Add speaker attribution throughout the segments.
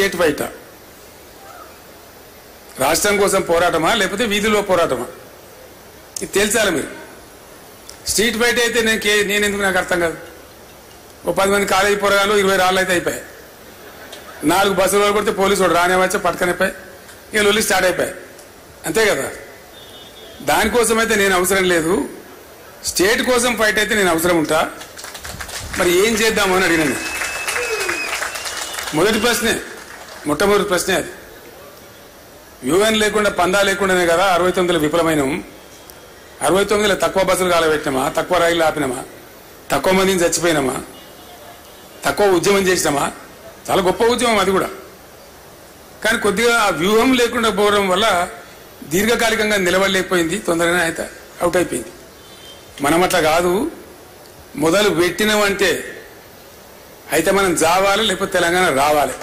Speaker 1: State ఫైటా, రాష్ట్రం కోసం పోరాటమా లేకపోతే వీధిలో పోరాటమా? ఇది తేల్చాలి మీరు. స్ట్రీట్ ఫైట్ అయితే నేను ఎందుకు నాకు అర్థం కాదు. ఓ 10 మంది కాలేజీ పోరాగాలు 20 రాళ్ళు అయితే అయిపోయాయి. 4 బస్సులు కొడితే పోలీసు వాడు రానే వచ్చి పట్టుకనిపోయి ఇక లొల్లి స్టార్ట్ అయిపోయాయి. అంతే కదా. దానికోసం అయితే నేను అవసరం లేదు. స్టేట్ కోసం ఫైట్ అయితే నేను అవసరం ఉంటా. మరి ఏం చేద్దామని అడిగినాను. మొట్టమొదటి ప్రశ్నే అది. వ్యూహం లేకుండా పందా లేకుండానే కదా 69లో విఫలమైనాం. 69లో తక్కువ బస్సులు కాలబెట్టినామా, తక్కువ రైళ్లు ఆపినామా, తక్కువ మందిని చచ్చిపోయినామా, తక్కువ ఉద్యమం చేసినామా? చాలా గొప్ప ఉద్యమం అది కూడా. కానీ కొద్దిగా ఆ వ్యూహం లేకుండా పోవడం వల్ల దీర్ఘకాలికంగా నిలబడలేకపోయింది, తొందరగానే అయితే అవుట్ అయిపోయింది. మనం అట్లా కాదు, మొదలు పెట్టినామంటే అయితే మనం జావాలి, లేకపోతే తెలంగాణ రావాలి.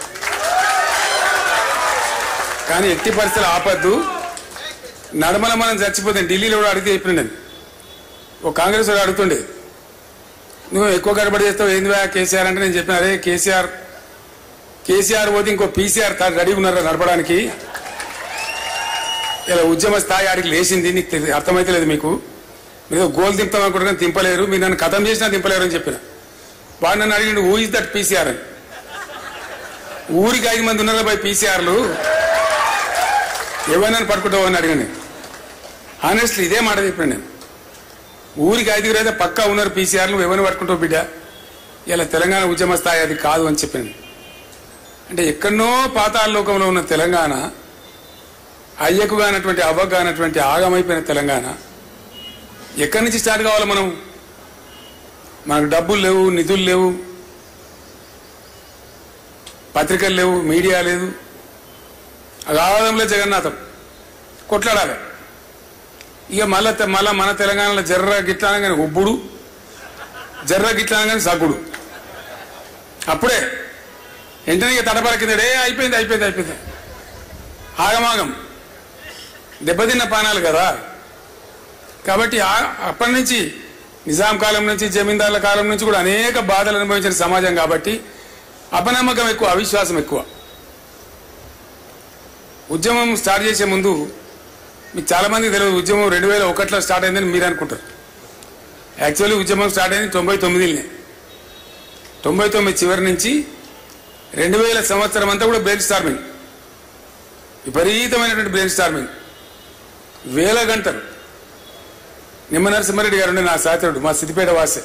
Speaker 1: కానీ ఎట్టి పరిస్థితులు ఆపద్దు. నడమల మనం చచ్చిపోతాం. ఢిల్లీలో కూడా అడిగితే చెప్పిన ఓ కాంగ్రెస్ వాడు అడుగుతుండే, నువ్వు ఎక్కువ గడబడి చేస్తావు ఏందివా కేసీఆర్ అంటే, నేను చెప్పిన అరే కేసీఆర్ పోతే ఇంకో పీసీఆర్ రెడీ ఉన్నారా నడపడానికి. ఇలా ఉద్యమ స్థాయి ఆడికి లేచింది, నీకు అర్థమైతే లేదు. మీకు మీరు గోల్ దింపుతాం అనుకుంటున్నా, దింపలేరు. మీరు నన్ను కథం చేసినా దింపలేరు అని చెప్పిన. వాడు నన్ను అడిగిండు హూ ఇస్ దట్ పీసీఆర్ అని. ఊరికి 5 మంది ఉన్నారా బై పీసీఆర్లు, ఎవరైనా పట్టుకుంటావు అని అడిగాను. ఆనెస్ట్లీ ఇదే మాట చెప్పాను నేను. ఊరికి 5 అయితే పక్కా ఉన్నారు పీసీఆర్లు, ఎవరిని పట్టుకుంటావు బిడ్డ. ఇలా తెలంగాణ ఉద్యమ స్థాయి అది కాదు అని చెప్పాను. అంటే ఎక్కడనో పాతాళ లోకంలో ఉన్న తెలంగాణ, అయ్యకుగానటువంటి అవ్వగానటువంటి ఆగమైపోయిన తెలంగాణ ఎక్కడి నుంచి స్టార్ట్ కావాలి? మనకు డబ్బులు లేవు, నిధులు లేవు, పత్రికలు లేవు, మీడియా లేదు. అగాధంలో జగన్నాథం కొట్లాడాలి. ఇక మళ్ళా మన తెలంగాణలో జర్ర గిట్లానగానే ఉబ్బుడు, జర్ర గిట్లానగానే సగ్గుడు. అప్పుడే వెంటనే ఇక తడపరకిందే అయిపోయింది. ఆగమాగం దెబ్బతిన్న పానాలు కదా. కాబట్టి అప్పటి నుంచి నిజాం కాలం నుంచి, జమీందారుల కాలం నుంచి కూడా అనేక బాధలు అనుభవించిన సమాజం కాబట్టి అపనమ్మకం ఎక్కువ, అవిశ్వాసం ఎక్కువ. ఉద్యమం స్టార్ట్ చేసే ముందు మీకు చాలా మందికి తెలియదు, ఉద్యమం 2001లో స్టార్ట్ అయిందని మీరు అనుకుంటారు. యాక్చువల్లీ ఉద్యమం స్టార్ట్ అయింది 99లోనే. 99 చివరి నుంచి 2000 సంవత్సరం అంతా కూడా బ్రెయిన్ స్టార్మింగ్, విపరీతమైనటువంటి బ్రెయిన్ స్టార్మింగ్. 1000 గంటలు. నిమ్మ నరసింహారెడ్డి గారు ఉండే నా సహచరుడు, మా సిద్దిపేట వాసే,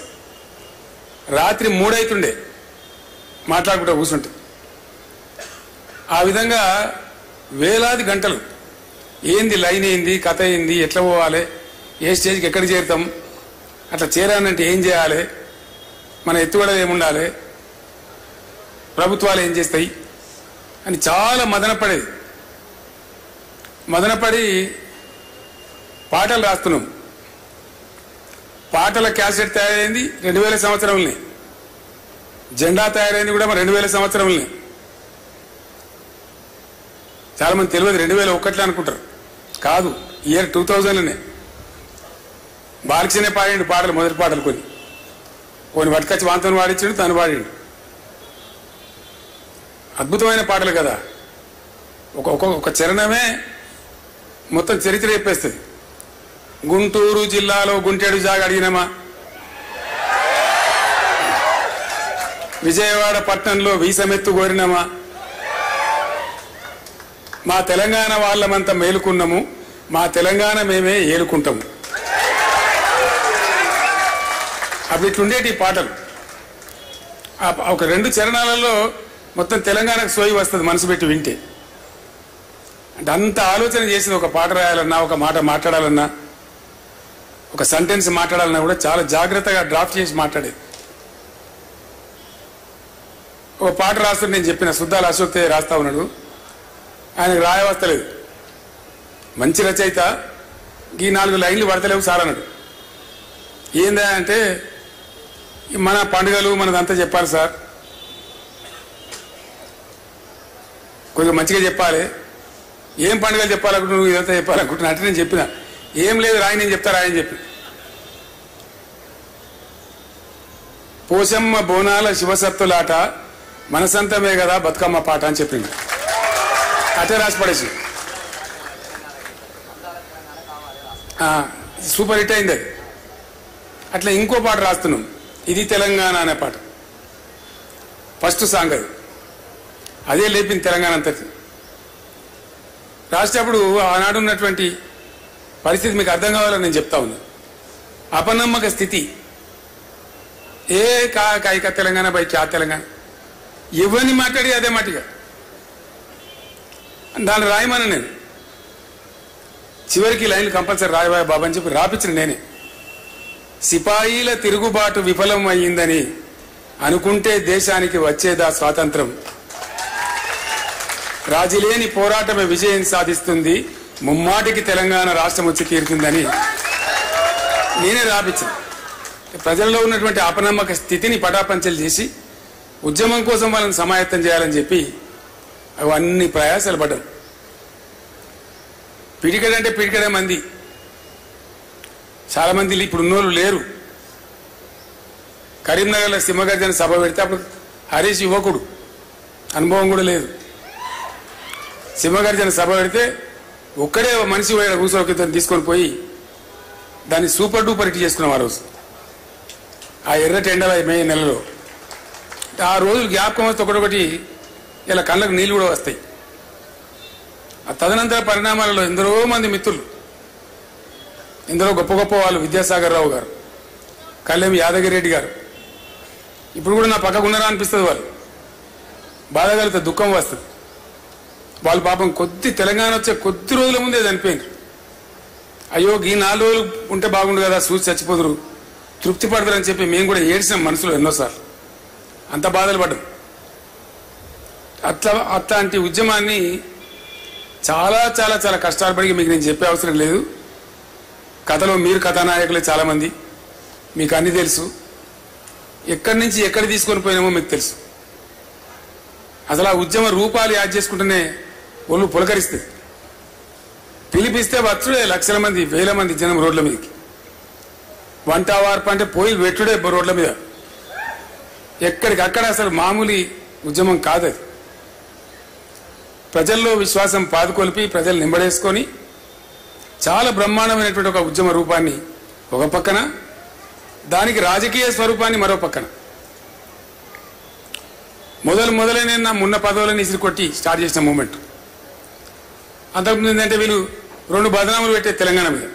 Speaker 1: రాత్రి 3 అవుతుండే మాట్లాడుకుంటూ కూర్చుంటే. ఆ విధంగా వేలాది గంటలు. ఏంది లైన్, ఏంది కథ, ఏంది ఎట్లా పోవాలి, ఏ స్టేజ్కి ఎక్కడికి చేరుతాం, అట్లా చేరానంటే ఏం చేయాలి, మన ఎత్తుగడ ఏముండాలి, ప్రభుత్వాలు ఏం చేస్తాయి అని చాలా మదనపడి పాటలు రాస్తున్నాం. పాటల క్యాసెట్ తయారైంది 2000 సంవత్సరంలోనే. జెండా తయారైంది కూడా 2000 సంవత్సరంలోనే. చాలా మంది తెలియదు 2001లో అనుకుంటారు. కాదు, ఇయర్ 2000లోనే. బాలకృష్ణనే పాడిండు పాటలు, మొదటి పాటలు కొన్ని పట్టుకొచ్చి వాంతో పాడించాడు, తను పాడిండు. అద్భుతమైన పాటలు కదా. ఒక చరణమే మొత్తం చరిత్ర చెప్పేస్తుంది. గుంటూరు జిల్లాలో గుంటేడు జాగ అడిగినమా, విజయవాడ పట్టణంలో వీసమెత్తు కోరినమా, మా తెలంగాణ వాళ్ళమంతా మేలుకున్నాము, మా తెలంగాణ మేమే ఏలుకుంటాము. అప్పుడు ఇట్లుండేటి పాటలు. ఒక 2 చరణాలలో మొత్తం తెలంగాణకు సోయి వస్తుంది మనసు పెట్టి వింటే. అంటే అంత ఆలోచన చేసింది. ఒక పాట రాయాలన్నా, ఒక మాట మాట్లాడాలన్నా, ఒక సెంటెన్స్ మాట్లాడాలన్నా కూడా చాలా జాగ్రత్తగా డ్రాఫ్ట్ చేసి మాట్లాడేది. ఒక పాట రాస్తుంటే నేను చెప్పిన, సుద్దాల అశోక్ రాస్తా ఉన్నాడు, ఆయనకు రాయవస్తలేదు, మంచి రచయిత, ఈ 4 లైన్లు పడతలేవు సార్ అన్నాడు. ఏందా అంటే, మన పండుగలు మనదంతా చెప్పాలి సార్, కొంచెం మంచిగా చెప్పాలి. ఏం పండుగలు చెప్పాలనుకుంటున్నా, నువ్వు ఇదంతా చెప్పాలనుకుంటున్నా అంటే నేను చెప్పిన, ఏం లేదు రాయి, నేను చెప్తా రాయని చెప్పి. పోషమ్మ బోనాల శివసత్తులాట, మనసంతమే కదా బతుకమ్మ పాట అని చెప్పింది. అటే రాసి పడేసి సూపర్ హిట్ అయింది అది. అట్లా ఇంకో పాట రాస్తున్నాం, ఇది తెలంగాణ అనే పాట. ఫస్ట్ సాంగ్ అది, అదే లేపింది తెలంగాణ అంతటి. రాసేటప్పుడు ఆనాడు ఉన్నటువంటి పరిస్థితి మీకు అర్థం కావాలని నేను చెప్తా ఉన్నా. అపనమ్మక స్థితి, ఏ కాయిక తెలంగాణ బై క్యా తెలంగాణ, ఎవరిని మాట్లాడి అదే మాటిగా దాన్ని రాయమని నేను చివరికి లైన్లు కంపల్సరీ రాయబాయ బాబా అని చెప్పి రాపించిన నేనే. సిపాయిల తిరుగుబాటు విఫలం అయ్యిందని అనుకుంటే దేశానికి వచ్చేదా స్వాతంత్రం, రాజీలేని పోరాటమే విజయం సాధిస్తుంది, ముమ్మాటికి తెలంగాణ రాష్ట్రం వచ్చి తీరుతుందని నేనే రాపించిన. ప్రజల్లో ఉన్నటువంటి అపనమ్మక స్థితిని పటాపంచలు చేసి ఉద్యమం కోసం వాళ్ళని సమాయత్తం చేయాలని చెప్పి అవన్నీ ప్రయాసాలు పడ్డాం. పిడికడంటే పిడికడే మంది, చాలా మంది ఇప్పుడు ఉన్నోళ్ళు లేరు. కరీంనగర్లో సింహగర్జన సభ పెడితే అప్పుడు హరీష్ యువకుడు, అనుభవం కూడా లేదు. సింహగర్జన సభ పెడితే ఒక్కడే మనిషి కూర్చోకితం తీసుకొని పోయి దాన్ని సూపర్ డూపర్ హిట్ చేసుకున్నాం ఆ రోజు. ఆ ఎర్రటి ఎండల మే నెలలో ఆ రోజులు జ్ఞాపకం వస్తే ఒకటొకటి ఇలా కళ్ళకు నీళ్ళు కూడా వస్తాయి. ఆ తదనంతర పరిణామాలలో ఎందరో మంది మిత్రులు, ఎందరో గొప్ప గొప్ప వాళ్ళు, విద్యాసాగర్ రావు గారు, కళ్యాణ్ యాదగిరి రెడ్డి గారు ఇప్పుడు కూడా నా పక్కకు ఉన్నారా అనిపిస్తుంది. వాళ్ళు బాధ కలిగితే దుఃఖం వస్తుంది. వాళ్ళు పాపం తెలంగాణ వచ్చే కొద్ది రోజుల ముందే చనిపోయినారు. అయ్యో ఈ 4 రోజులు ఉంటే బాగుండు కదా, చూసి చచ్చిపోదురు, తృప్తి పడతారని చెప్పి మేము కూడా ఏడ్చినాం మనసులో ఎన్నోసార్లు. అంత బాధలు పడ్డాం. అట్లాంటి ఉద్యమాన్ని చాలా చాలా చాలా కష్టాలు పడి మీకు నేను చెప్పే అవసరం లేదు. కథలో మీరు కథానాయకులే చాలామంది, మీకు అన్ని తెలుసు. ఎక్కడి నుంచి ఎక్కడ తీసుకొని పోయినామో మీకు తెలుసు. అసలు ఆ ఉద్యమ రూపాలు యాడ్ చేసుకుంటేనే ఒళ్ళు పులకరిస్తుంది. పిలిపిస్తే వచ్చుడే లక్షల మంది, వేల మంది జనం రోడ్ల మీదకి. వంట వార్పు అంటే పోయి వెట్టుడే రోడ్ల మీద. ఎక్కడికక్కడ అసలు మామూలు ఉద్యమం కాదది. ప్రజల్లో విశ్వాసం పాదుకొలిపి ప్రజలు నింబడేసుకొని చాలా బ్రహ్మాండమైనటువంటి ఒక ఉద్యమ రూపాన్ని ఒక పక్కన, దానికి రాజకీయ స్వరూపాన్ని మరో పక్కన. మొదలైన నా మున్న పదవులను ఇసిరి కొట్టి స్టార్ట్ చేసిన మూమెంట్. అంతకుముందు ఏంటంటే వీళ్ళు 2 బదనాములు పెట్టే తెలంగాణ మీద.